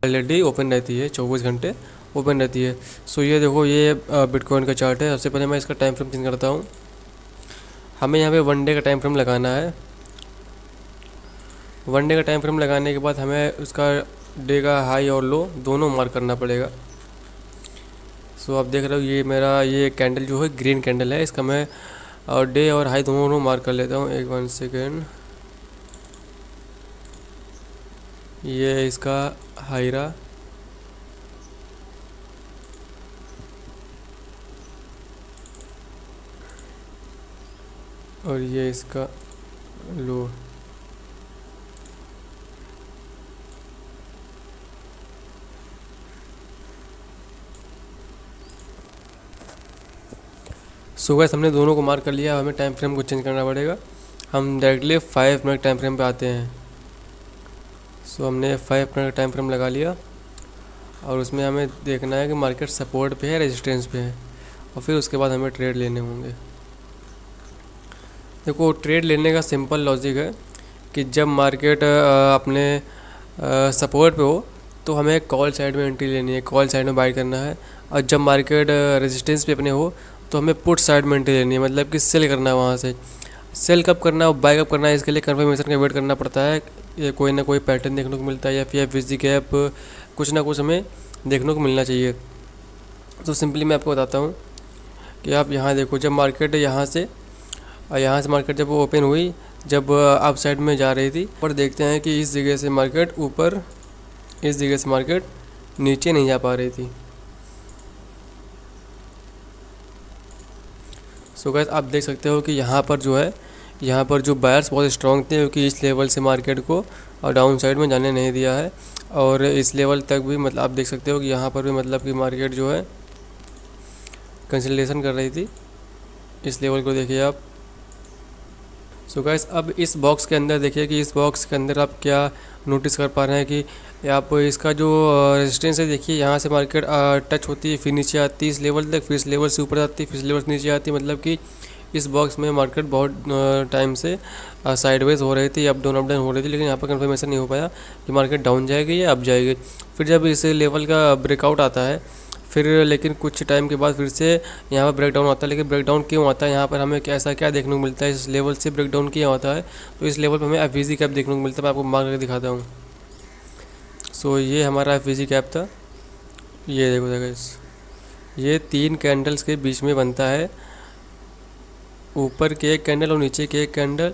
Already open रहती है, 24 घंटे ओपन रहती है। सो ये देखो, ये बिटकॉइन का चार्ट है। सबसे पहले मैं इसका टाइम फ्रेम चेंज करता हूँ। हमें यहाँ पे 1 डे का टाइम फ्रेम लगाना है। 1 डे का टाइम फ्रेम लगाने के बाद हमें उसका डे का हाई और लो दोनों मार्क करना पड़ेगा। सो आप देख रहे हो, ये मेरा ये कैंडल जो है ग्रीन कैंडल है। इसका मैं डे और हाई दोनों मार्क कर लेता हूँ। 1 सेकेंड, ये इसका हाई रहा और ये इसका लो। सो गाइस, हमने दोनों को मार्क कर लिया। हमें टाइम फ्रेम को चेंज करना पड़ेगा। हम डायरेक्टली 5 मिनट टाइम फ्रेम पे आते हैं। सो हमने 5 मिनट का टाइम फ्रेम लगा लिया और उसमें हमें देखना है कि मार्केट सपोर्ट पे है, रेजिस्टेंस पे है, और फिर उसके बाद हमें ट्रेड लेने होंगे। देखो, ट्रेड लेने का सिंपल लॉजिक है कि जब मार्केट अपने सपोर्ट पे हो तो हमें कॉल साइड में एंट्री लेनी है, कॉल साइड में बाई करना है। और जब मार्केट रेजिस्टेंस पे अपने हो तो हमें पुट साइड में एंट्री लेनी है, मतलब कि सेल करना है वहाँ से। सेल कब करना है और बाई कब करना है, इसके लिए कन्फर्मेशन का वेट करना पड़ता है। ये कोई ना कोई पैटर्न देखने को मिलता है या फिर फिजी गैप, कुछ ना कुछ हमें देखने को मिलना चाहिए। तो सिंपली मैं आपको बताता हूँ कि आप यहाँ देखो, जब मार्केट यहाँ से मार्केट जब ओपन हुई, जब अप साइड में जा रही थी, पर देखते हैं कि इस जगह से मार्केट ऊपर, इस जगह से मार्केट नीचे नहीं जा पा रही थी। सो गाइस, आप देख सकते हो कि यहाँ पर जो है, यहाँ पर जो बायर्स बहुत स्ट्रॉन्ग थे, क्योंकि इस लेवल से मार्केट को डाउन साइड में जाने नहीं दिया है। और इस लेवल तक भी मतलब आप देख सकते हो कि यहाँ पर भी मतलब कि मार्केट जो है कंसोलिडेशन कर रही थी। इस लेवल को देखिए आप। सो गाइस, अब इस बॉक्स के अंदर देखिए कि इस बॉक्स के अंदर आप क्या नोटिस कर पा रहे हैं कि आप इसका जो रेजिस्टेंस है, देखिए यहाँ से मार्केट टच होती है, फिर नीचे आती है इस लेवल तक, फिर इस लेवल से ऊपर जाती है, फिर इस लेवल से नीचे आती है। मतलब कि इस बॉक्स में मार्केट बहुत टाइम से साइडवेज हो रही थी, अप डाउन हो रही थी, लेकिन यहाँ पर कंफर्मेशन नहीं हो पाया कि मार्केट डाउन जाएगी या अप जाएगी। फिर जब इस लेवल का ब्रेकआउट आता है, फिर लेकिन कुछ टाइम के बाद फिर से यहाँ पर ब्रेक डाउन आता है। लेकिन ब्रेक डाउन क्यों आता है, यहाँ पर हमें ऐसा क्या देखने को मिलता है, इस लेवल से ब्रेक डाउन क्यों आता है? तो इस लेवल पर हमें एफवीजी कैप देखने को मिलता है। मैं आपको मार्क करके दिखाता हूँ। सो ये हमारा एफवीजी कैप था। ये देखो गाइस, ये 3 कैंडल्स के बीच में बनता है। ऊपर के एक कैंडल और नीचे के एक कैंडल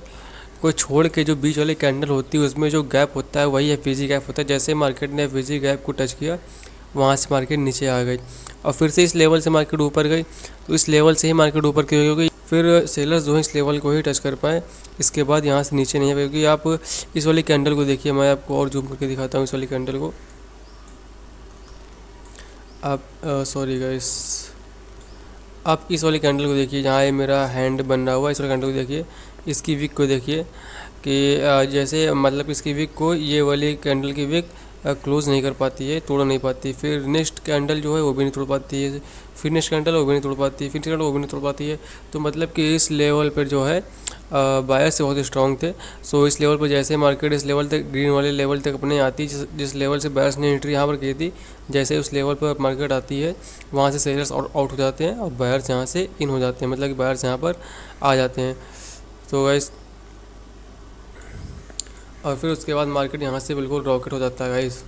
को छोड़ के जो बीच वाली कैंडल होती है, उसमें जो गैप होता है वही एफवीजी गैप होता है। जैसे मार्केट ने एफवीजी गैप को टच किया, वहाँ से मार्केट नीचे आ गई और फिर से इस लेवल से मार्केट ऊपर गई, तो इस लेवल से ही मार्केट ऊपर क्यों होगी? फिर सेलर्स जो है इस लेवल को ही टच कर पाए, इसके बाद यहाँ से नीचे नहीं आ पाएगी। आप इस वाली कैंडल को देखिए, मैं आपको और जूम करके दिखाता हूँ इस वाली कैंडल को। आप सॉरी गाइस, आप इस वाली कैंडल को देखिए, जहाँ ये मेरा हैंड बन रहा हुआ है। इस वाली कैंडल को देखिए, इसकी विक को देखिए कि जैसे मतलब इसकी विक को ये वाली कैंडल की विक क्लोज़ नहीं कर पाती है, तोड़ नहीं पाती। फिर नेक्स्ट कैंडल जो है वो भी नहीं तोड़ पाती है, फिर नेक्स्ट कैंडल वो भी नहीं तोड़ पाती है, फिर कैंडल वो भी नहीं तोड़ पाती है। तो मतलब कि इस लेवल पर जो है बायर्स बहुत स्ट्रॉन्ग थे। सो इस लेवल पर जैसे मार्केट इस लेवल तक, ग्रीन वाले लेवल तक अपने आती, जिस लेवल से बायर्स ने एंट्री यहाँ पर की थी, जैसे उस लेवल पर मार्केट आती है, वहाँ से सेलर्स आउट हो जाते हैं और बायर्स यहाँ से इन हो जाते हैं, मतलब कि बायर्स यहाँ पर आ जाते हैं। तो गाइस, और फिर उसके बाद मार्केट यहाँ से बिल्कुल रॉकेट हो जाता है गाइस।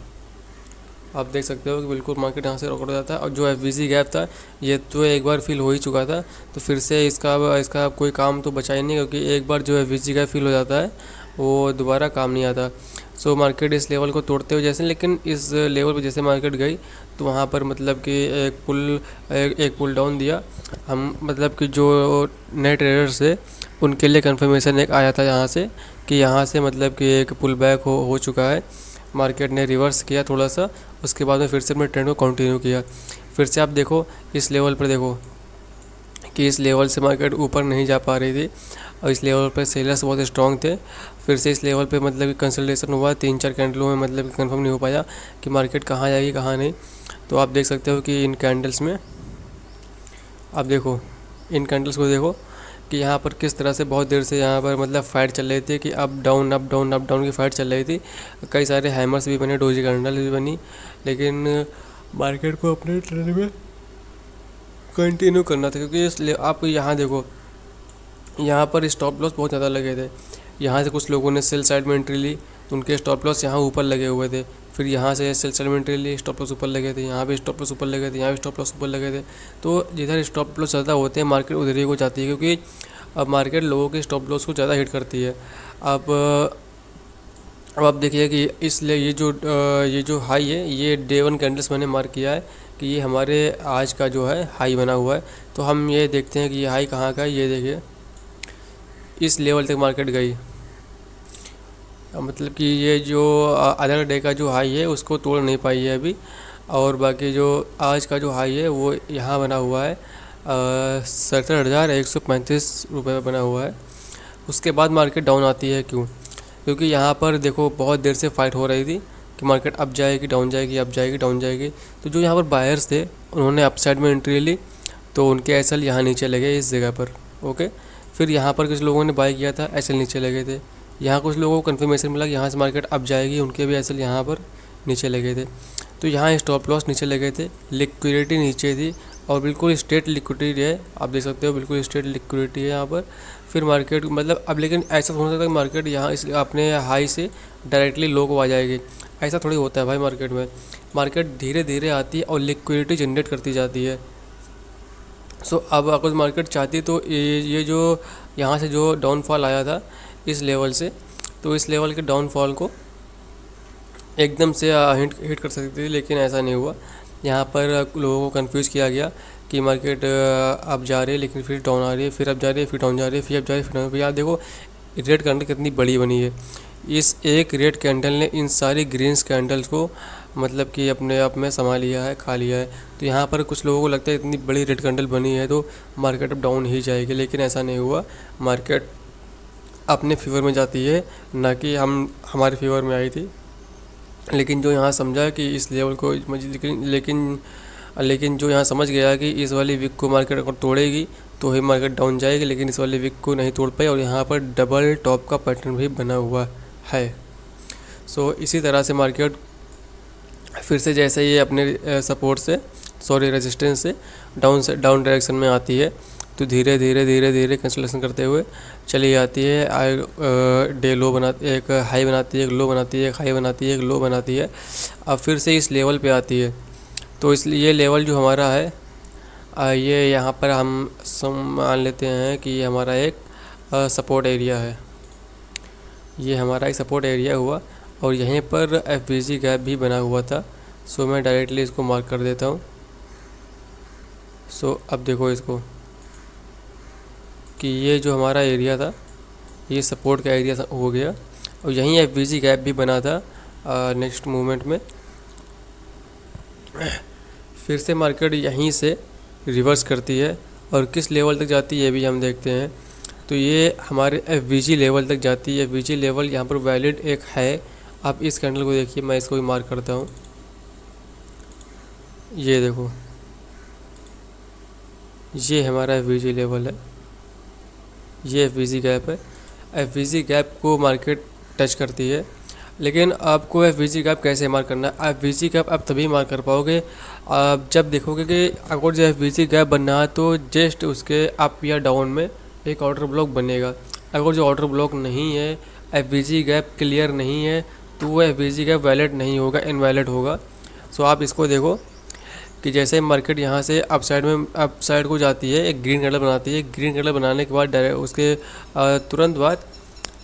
आप देख सकते हो कि बिल्कुल मार्केट यहाँ से रॉकेट हो जाता है। और जो एफवीजी गैप था, ये तो एक बार फिल हो ही चुका था, तो फिर से इसका कोई काम तो बचा ही नहीं, क्योंकि एक बार जो एफवीजी गैप फिल हो जाता है वो दोबारा काम नहीं आता। सो मार्केट इस लेवल को तोड़ते हुए जैसे, लेकिन इस लेवल पर जैसे मार्केट गई तो वहाँ पर मतलब कि एक पुल डाउन दिया। हम मतलब कि जो नए ट्रेडर्स थे उनके लिए कंफर्मेशन एक आया था यहाँ से कि यहाँ से मतलब कि एक पुल बैक हो चुका है। मार्केट ने रिवर्स किया थोड़ा सा, उसके बाद में फिर से अपने ट्रेंड को कंटिन्यू किया। फिर से आप देखो इस लेवल पर, देखो कि इस लेवल से मार्केट ऊपर नहीं जा पा रही थी और इस लेवल पर सेलर्स बहुत स्ट्रॉन्ग थे। फिर से इस लेवल पे मतलब कि कंसल्टेशन हुआ 3-4 कैंडलों में, मतलब कि कंफर्म नहीं हो पाया कि मार्केट कहाँ जाएगी कहाँ नहीं। तो आप देख सकते हो कि इन कैंडल्स में, आप देखो इन कैंडल्स को देखो कि यहाँ पर किस तरह से बहुत देर से यहाँ पर मतलब फाइट चल रही थी कि up down up down up down की फाइट चल रही थी। कई सारे हैमर्स भी बने, डोजी कैंडल भी बनी, लेकिन मार्केट को अपने ट्रेंड में कंटिन्यू करना था, क्योंकि इसलिए आप यहाँ देखो, यहाँ पर स्टॉप लॉस बहुत ज़्यादा लगे थे। यहाँ से कुछ लोगों ने सेल साइड में एंट्री ली तो उनके स्टॉप लॉस यहाँ ऊपर लगे हुए थे। फिर यहाँ से सेल साइड में एंट्री ली, स्टॉप लॉस ऊपर लगे थे, यहाँ भी स्टॉप लॉस ऊपर लगे थे, यहाँ भी स्टॉप लॉस ऊपर लगे थे। तो जिधर स्टॉप लॉस ज़्यादा होते हैं मार्केट उधर ही को जाती है, क्योंकि अब मार्केट लोगों के स्टॉप लॉस को ज़्यादा हिट करती है। अब आप देखिए कि इसलिए ये जो हाई है, ये डे 1 कैंडल्स मैंने मार्क किया है कि ये हमारे आज का जो है हाई बना हुआ है। तो हम ये देखते हैं कि ये हाई कहाँ का है। ये देखिए इस लेवल तक मार्केट गई, मतलब कि ये जो अदर डे का जो हाई है उसको तोड़ नहीं पाई है अभी। और बाकी जो आज का जो हाई है वो यहाँ बना हुआ है 67,135 रुपये में बना हुआ है। उसके बाद मार्केट डाउन आती है, क्यों? क्योंकि यहाँ पर देखो बहुत देर से फाइट हो रही थी कि मार्केट अप जाएगी डाउन जाएगी, अप जाएगी डाउन जाएगी। तो जो यहाँ पर बायर्स थे उन्होंने अपसाइड में एंट्री ली, तो उनके एसएल यहाँ नीचे लगे इस जगह पर। ओके, फिर यहाँ पर कुछ लोगों ने बाय किया था, एसएल नीचे लगे थे। यहाँ कुछ लोगों को कन्फर्मेशन मिला कि यहाँ से मार्केट अप जाएगी, उनके भी एसएल यहाँ पर नीचे लगे थे। तो यहाँ स्टॉप लॉस नीचे लगे थे, लिक्विडिटी नीचे थी और बिल्कुल स्ट्रेट लिक्विडिटी है, आप देख सकते हो बिल्कुल स्ट्रेट लिक्विडिटी है यहाँ पर। फिर मार्केट मतलब अब लेकिन ऐसा हो सकता है कि मार्केट यहाँ इस अपने हाई से डायरेक्टली लो को आ जाएगी, ऐसा थोड़ी होता है भाई। मार्केट में मार्केट धीरे धीरे आती है और लिक्विडिटी जनरेट करती जाती है। सो अब अगर मार्केट चाहती तो ये जो यहाँ से जो डाउनफॉल आया था इस लेवल से, तो इस लेवल के डाउनफॉल को एकदम से हिट कर सकती थी, लेकिन ऐसा नहीं हुआ। यहाँ पर लोगों को कंफ्यूज किया गया कि मार्केट अब जा रही है लेकिन फिर डाउन आ रही है, फिर अब जा रही है फिर डाउन जा रही है, फिर अब जा रही है फिर डाउन। यहाँ देखो रेड कैंडल कितनी बड़ी बनी है। इस एक रेड कैंडल ने इन सारी ग्रीन्स कैंडल्स को मतलब कि अपने आप में समा लिया है, खा लिया है। तो यहाँ पर कुछ लोगों को लगता है इतनी बड़ी रेड कैंडल बनी है तो मार्केट अब डाउन ही जाएगी, लेकिन ऐसा नहीं हुआ। मार्केट अपने फेवर में जाती है, ना कि हमारे फेवर में आई थी। लेकिन जो यहाँ समझा कि इस लेवल को लेकिन जो यहाँ समझ गया कि इस वाली वीक को मार्केट अगर तोड़ेगी तो ही मार्केट डाउन जाएगी, लेकिन इस वाली वीक को नहीं तोड़ पाई और यहाँ पर डबल टॉप का पैटर्न भी बना हुआ है। सो इसी तरह से मार्केट फिर से जैसे ये अपने सपोर्ट से रेजिस्टेंस से डाउन डायरेक्शन में आती है, तो धीरे धीरे धीरे धीरे कैंसलेशन करते हुए चली जाती है। डे लो बनाती है, एक हाई बनाती है, एक लो बनाती है, एक हाई बनाती है, एक लो बनाती है। अब फिर से इस लेवल पे आती है। तो इसलिए ये लेवल जो हमारा है ये यहाँ पर हम मान लेते हैं कि ये हमारा एक सपोर्ट एरिया है। ये हमारा एक सपोर्ट एरिया हुआ और यहीं पर एफवीजी गैप भी बना हुआ था। सो मैं डायरेक्टली इसको मार्क कर देता हूँ। सो अब देखो इसको कि ये जो हमारा एरिया था ये सपोर्ट का एरिया हो गया और यहीं एफवीजी गैप भी बना था नेक्स्ट मूवमेंट में। फिर से मार्केट यहीं से रिवर्स करती है और किस लेवल तक जाती है ये भी हम देखते हैं। तो ये हमारे एफवीजी लेवल तक जाती है। एफवीजी लेवल यहाँ पर वैलिड एक है। आप इस कैंडल को देखिए, मैं इसको भी मार्क करता हूँ। ये देखो ये हमारा एफवीजी लेवल है, ये एफवीजी गैप है। एफवीजी गैप को मार्केट टच करती है, लेकिन आपको एफवीजी गैप कैसे मार्क करना है? एफवीजी गैप आप तभी मार्क कर पाओगे आप जब देखोगे कि अगर जो एफवीजी गैप बनना है तो जस्ट उसके अप या डाउन में एक ऑर्डर ब्लॉक बनेगा। अगर जो ऑर्डर ब्लॉक नहीं है, एफवीजी गैप क्लियर नहीं है, तो वो एफवीजी गैप वैलिड नहीं होगा, इनवैलिड होगा। सो आप इसको देखो कि जैसे मार्केट यहाँ से अप साइड को जाती है, एक ग्रीन कैंडल बनाती है। ग्रीन कैंडल बनाने के बाद डायरेक्ट उसके तुरंत बाद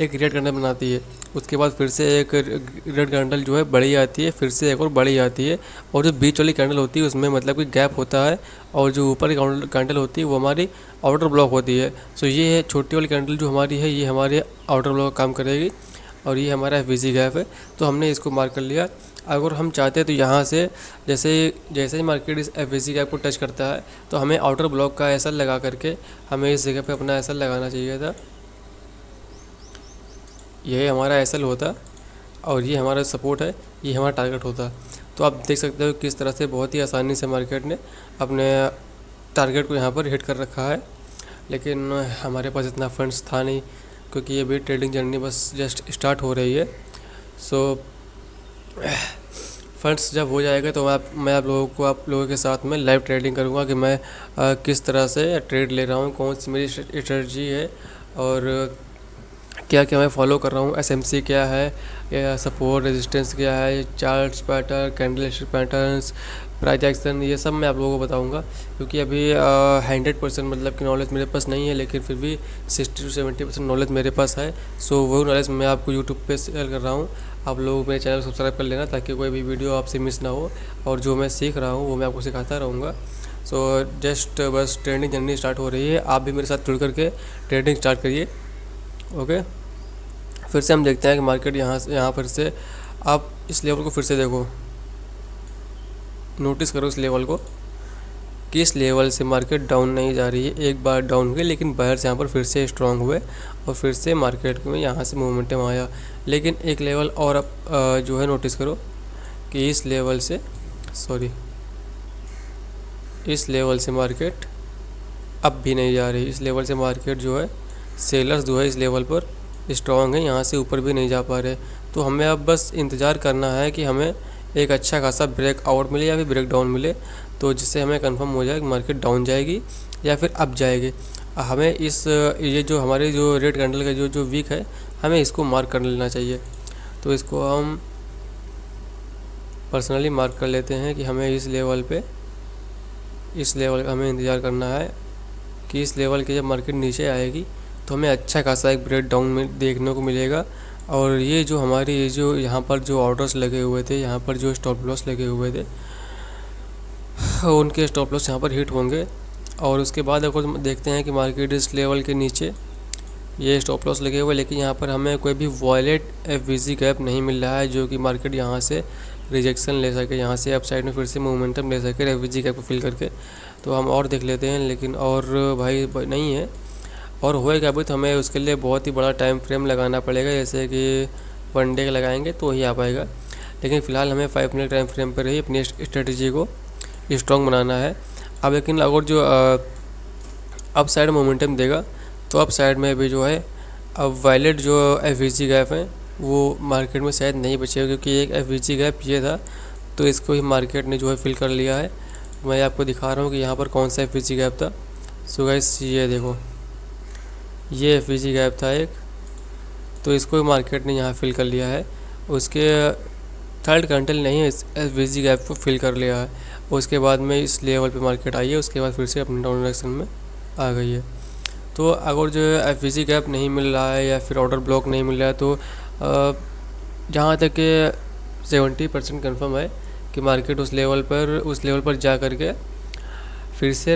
एक रेड कैंडल बनाती है। उसके बाद फिर से एक रेड कैंडल जो है बड़ी आती है, फिर से एक और बड़ी आती है। और जो बीच वाली कैंडल होती है उसमें मतलब कि गैप होता है और जो ऊपर की कैंडल होती है वो हमारी आउटर ब्लॉक होती है। सो ये है छोटी वाली कैंडल जो हमारी है, ये हमारे आउटर ब्लॉक काम करेगी और ये हमारा एफवीजी गैप है। तो हमने इसको मार्क कर लिया। अगर हम चाहते हैं तो यहाँ से जैसे ही मार्केट इस एफवीजी गैप को टच करता है तो हमें आउटर ब्लॉक का एसएल लगा करके हमें इस जगह पे अपना एसएल लगाना चाहिए था। यही हमारा एसएल होता और ये हमारा सपोर्ट है, ये हमारा टारगेट होता। तो आप देख सकते हो किस तरह से बहुत ही आसानी से मार्केट ने अपने टारगेट को यहाँ पर हिट कर रखा है। लेकिन हमारे पास इतना फंड्स था नहीं, क्योंकि अभी ट्रेडिंग जर्नी बस जस्ट स्टार्ट हो रही है। सो फंड्स जब हो जाएगा तो मैं आप लोगों के साथ में लाइव ट्रेडिंग करूँगा कि मैं किस तरह से ट्रेड ले रहा हूँ, कौन सी मेरी स्ट्रेटजी है और क्या क्या मैं फॉलो कर रहा हूँ, एसएमसी क्या है, या सपोर्ट रेजिस्टेंस क्या है, charts pattern, candlestick patterns, price action, ये सब मैं आप लोगों को बताऊंगा। क्योंकि अभी 100% मतलब कि नॉलेज मेरे पास नहीं है, लेकिन फिर भी 60 से 70% नॉलेज मेरे पास है। सो वो नॉलेज मैं आपको यूट्यूब पे शेयर कर रहा हूँ। आप लोग मेरे चैनल सब्सक्राइब कर लेना ताकि कोई भी वीडियो आपसे मिस ना हो, और जो मैं सीख रहा हूँ वो मैं आपको सिखाता रहूँगा। सो जस्ट बस ट्रेडिंग जर्नी स्टार्ट हो रही है, आप भी मेरे साथ जुड़ करके ट्रेडिंग स्टार्ट करिए। ओके, फिर से हम देखते हैं कि मार्केट यहाँ पर से आप इस लेवल को फिर से देखो, नोटिस करो इस लेवल को कि इस लेवल से मार्केट डाउन नहीं जा रही है। एक बार डाउन हुई लेकिन बायर्स यहाँ पर फिर से स्ट्रांग हुए और फिर से मार्केट में यहाँ से मोमेंटम आया। लेकिन एक लेवल और अब जो है नोटिस करो कि इस लेवल से मार्केट अब भी नहीं जा रही। इस लेवल से मार्केट जो है, सेलर्स जो है इस लेवल पर स्ट्रांग है, यहाँ से ऊपर भी नहीं जा पा रहे। तो हमें अब बस इंतज़ार करना है कि हमें एक अच्छा खासा ब्रेक आउट मिले या फिर ब्रेक डाउन मिले, तो जिससे हमें कंफर्म हो जाए कि मार्केट डाउन जाएगी या फिर अप जाएगी। हमें ये जो हमारे जो रेड कैंडल का जो वीक है, हमें इसको मार्क कर लेना चाहिए। तो इसको हम पर्सनली मार्क कर लेते हैं कि हमें इस लेवल का हमें इंतज़ार करना है कि इस लेवल के जब मार्केट नीचे आएगी तो हमें अच्छा खासा एक ब्रेक डाउन में देखने को मिलेगा। और ये जो हमारी ये जो यहाँ पर जो ऑर्डर्स लगे हुए थे, यहाँ पर जो स्टॉप लॉस लगे हुए थे, उनके स्टॉप लॉस यहाँ पर हिट होंगे। और उसके बाद अगर देखते हैं कि मार्केट इस लेवल के नीचे ये स्टॉप लॉस लगे हुए, लेकिन यहाँ पर हमें कोई भी वॉयलेट एफवीजी गैप नहीं मिल रहा है जो कि मार्केट यहाँ से रिजेक्शन ले सके, यहाँ से अप साइड में फिर से मोमेंटम ले सके एफवीजी गैप को फिल करके। तो हम और देख लेते हैं, लेकिन और भाई नहीं है। और होएगा भी तो हमें उसके लिए बहुत ही बड़ा टाइम फ्रेम लगाना पड़ेगा, जैसे कि 1 डे का लगाएंगे तो ही आ पाएगा। लेकिन फ़िलहाल हमें 5 मिनट टाइम फ्रेम पर ही अपनी स्ट्रेटजी को स्ट्रॉन्ग बनाना है। अब लेकिन अगर जो अप साइड मोमेंटम देगा तो अप साइड में भी जो है अब वायलेट जो एफवीजी गैप है वो मार्केट में शायद नहीं बचेगा, क्योंकि एक एफवीजी गैप ये था तो इसको ही मार्केट ने जो है फिल कर लिया है। मैं आपको दिखा रहा हूँ कि यहाँ पर कौन सा एफवीजी गैप था। सो गाइस ये देखो, ये एफवीजी गैप था एक, तो इसको ही मार्केट ने यहाँ फिल कर लिया है। उसके थर्ड कैंडल नहीं है, इस एफवीजी गैप को फिल कर लिया है। उसके बाद में इस लेवल पे मार्केट आई है, उसके बाद फिर से अपने डाउन डायरेक्शन में आ गई है। तो अगर जो एफवीजी गैप नहीं मिल रहा है या फिर ऑर्डर ब्लॉक नहीं मिल रहा है, तो जहाँ तक के 70% कन्फर्म है कि मार्केट उस लेवल पर जा कर के फिर से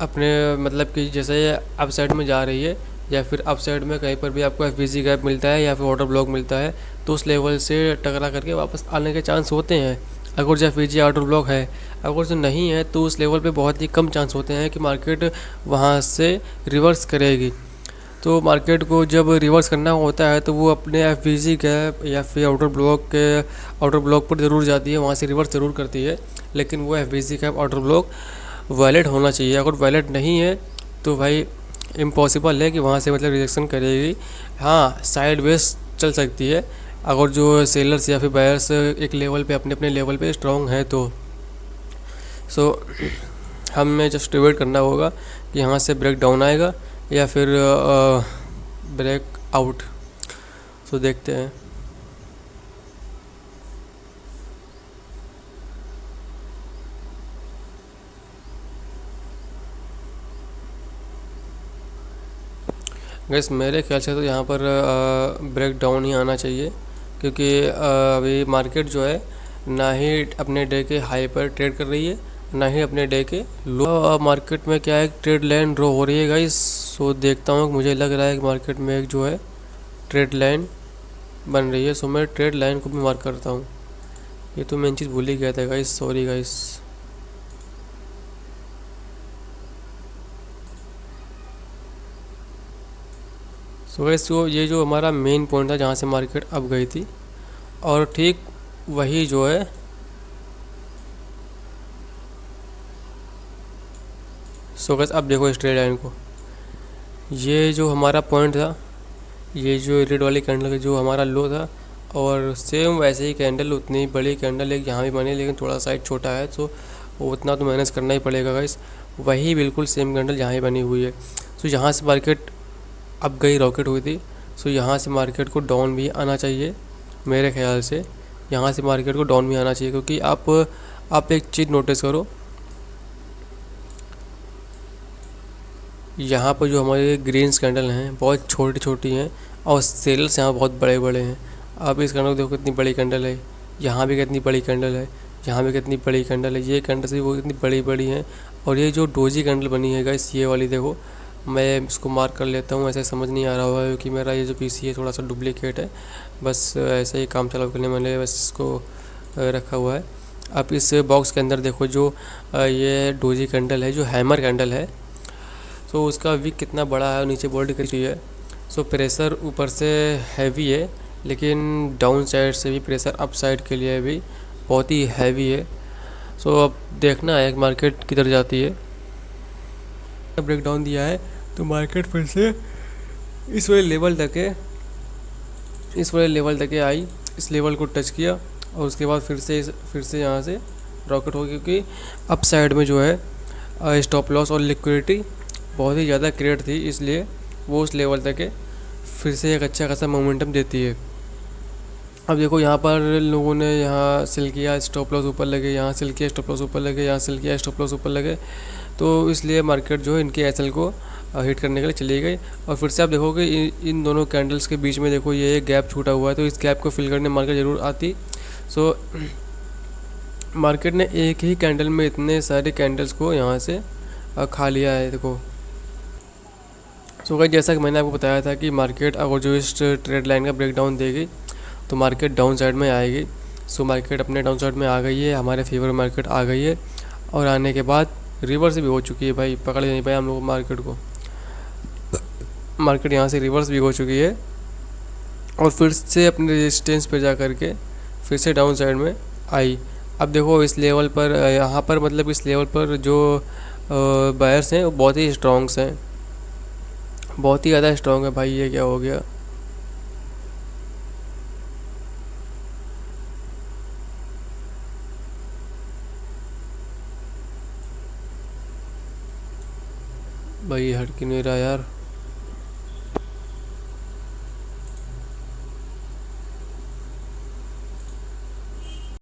अपने मतलब कि जैसे ये अप साइड में जा रही है या फिर अप साइड में कहीं पर भी आपको एफवीजी गैप मिलता है या फिर ऑर्डर ब्लॉक मिलता है, तो उस लेवल से टकरा करके वापस आने के चांस होते हैं। अगर जो एफवीजी ऑर्डर ब्लॉक है, अगर जो नहीं है तो उस लेवल पे बहुत ही कम चांस होते हैं कि मार्केट वहाँ से रिवर्स करेगी। तो मार्केट को जब रिवर्स करना होता है तो वो अपने एफवीजी गैप या फिर आउटर ब्लॉक पर ज़रूर जाती है, वहाँ से रिवर्स ज़रूर करती है। लेकिन वो FVG gap outer block valid होना चाहिए। अगर वैलिड नहीं है तो भाई इम्पॉसिबल है कि वहाँ से मतलब रिजेक्शन करेगी। हाँ, साइड वेज चल सकती है अगर जो सेलर्स या फिर बायर्स एक लेवल पे अपने अपने लेवल पे स्ट्रॉन्ग है तो। सो हमें जस्ट वेट करना होगा कि यहाँ से ब्रेक डाउन आएगा या फिर ब्रेक आउट। सो देखते हैं। गैस मेरे ख्याल से तो यहाँ पर ब्रेक डाउन ही आना चाहिए, क्योंकि अभी मार्केट जो है ना ही अपने डे के हाई पर ट्रेड कर रही है, ना ही अपने डे के लो। मार्केट में क्या है, ट्रेड लाइन ड्रॉ हो रही है गाइस। सो देखता हूँ, मुझे लग रहा है कि मार्केट में एक जो है ट्रेड लाइन बन रही है। सो मैं ट्रेड लाइन को भी मार्क करता हूँ। ये तो मेन चीज़ भूल ही गया था guys, sorry guys. So guys ये जो हमारा मेन पॉइंट था जहाँ से मार्केट अब गई थी, और ठीक वही जो है सो गाइस अब देखो इस ट्रेड लाइन को, ये जो हमारा पॉइंट था, ये जो रेड वाली कैंडल का जो हमारा लो था, और सेम वैसे ही कैंडल, उतनी बड़ी कैंडल एक यहाँ भी बनी, लेकिन थोड़ा साइज छोटा है, तो वो उतना तो मैनेज करना ही पड़ेगा गाइस। वही बिल्कुल सेम कैंडल यहाँ ही बनी हुई है। सो यहाँ से मार्केट अब गई रॉकेट हुई थी। सो यहाँ से मार्केट को डाउन भी आना चाहिए मेरे ख्याल से। यहाँ से मार्केट को डाउन भी आना चाहिए, क्योंकि आप एक चीज़ नोटिस करो, यहाँ पर जो हमारे ग्रीन्स कैंडल हैं बहुत छोटी छोटी हैं, और सेल्स यहाँ बहुत बड़े बड़े हैं। आप इस कैंडल को देखो, कितनी बड़ी कैंडल है, यहाँ भी कितनी बड़ी कैंडल है, यहाँ भी कितनी बड़ी कैंडल है, ये कैंडल से वो कितनी बड़ी बड़ी हैं। और ये जो डोजी कैंडल बनी है गाइस, ये वाली देखो, मैं इसको मार्क कर लेता हूँ, ऐसे समझ नहीं आ रहा होगा क्योंकि मेरा ये जो पीसी है थोड़ा सा डुप्लीकेट है, बस ऐसे ही काम चलाओ के लिए मैंने बस इसको रखा हुआ है। आप इस बॉक्स के अंदर देखो, जो ये डोजी कैंडल है, जो हैमर कैंडल है, सो उसका विक कितना बड़ा है और नीचे बोल्ड करी है। सो प्रेशर ऊपर से हैवी है, लेकिन डाउन साइड से भी प्रेशर अप साइड के लिए भी बहुत ही हैवी है। सो अब देखना है मार्केट किधर जाती है। ब्रेक डाउन दिया है तो मार्केट फिर से इस वाले लेवल तक है, इस वाले लेवल तक आई, इस लेवल को टच किया, और उसके बाद फिर से यहाँ से रॉकेट हो, क्योंकि अप साइड में जो है स्टॉप लॉस और लिक्विडिटी बहुत ही ज़्यादा क्रिएट थी, इसलिए वो उस लेवल तक है, फिर से एक अच्छा खासा मोमेंटम देती है। अब देखो यहाँ पर लोगों ने यहाँ सेल किया, स्टॉप लॉस ऊपर लगे, यहाँ सेल किया, स्टॉप लॉस ऊपर लगे, यहाँ सेल किया, स्टॉप लॉस ऊपर लगे, तो इसलिए मार्केट जो है इनके एसएल को हिट करने के लिए चली गई। और फिर से आप देखोगे इन दोनों कैंडल्स के बीच में देखो ये एक गैप छूटा हुआ है, तो इस गैप को फिल करने मार्केट ज़रूर आती। सो मार्केट ने एक ही कैंडल में इतने सारे कैंडल्स को यहाँ से खा लिया है, देखो। सो गाइस, जैसा कि मैंने आपको बताया था कि मार्केट अगर जो इस ट्रेड लाइन का ब्रेकडाउन देगी तो मार्केट डाउन साइड में आएगी। सो मार्केट अपने डाउन साइड में आ गई है, हमारे फेवर मार्केट आ गई है, और आने के बाद रिवर्स भी हो चुकी है भाई, पकड़ नहीं पाए हम लोग मार्केट को। मार्केट यहाँ से रिवर्स भी हो चुकी है, और फिर से अपने रेजिस्टेंस पे जा कर के फिर से डाउन साइड में आई। अब देखो इस लेवल पर, यहाँ पर मतलब इस लेवल पर जो बायर्स हैं वो बहुत ही स्ट्रॉन्ग्स हैं, बहुत ही ज़्यादा स्ट्रॉन्ग है भाई। ये क्या हो गया, भाई हट क्यों नहीं रहा यार।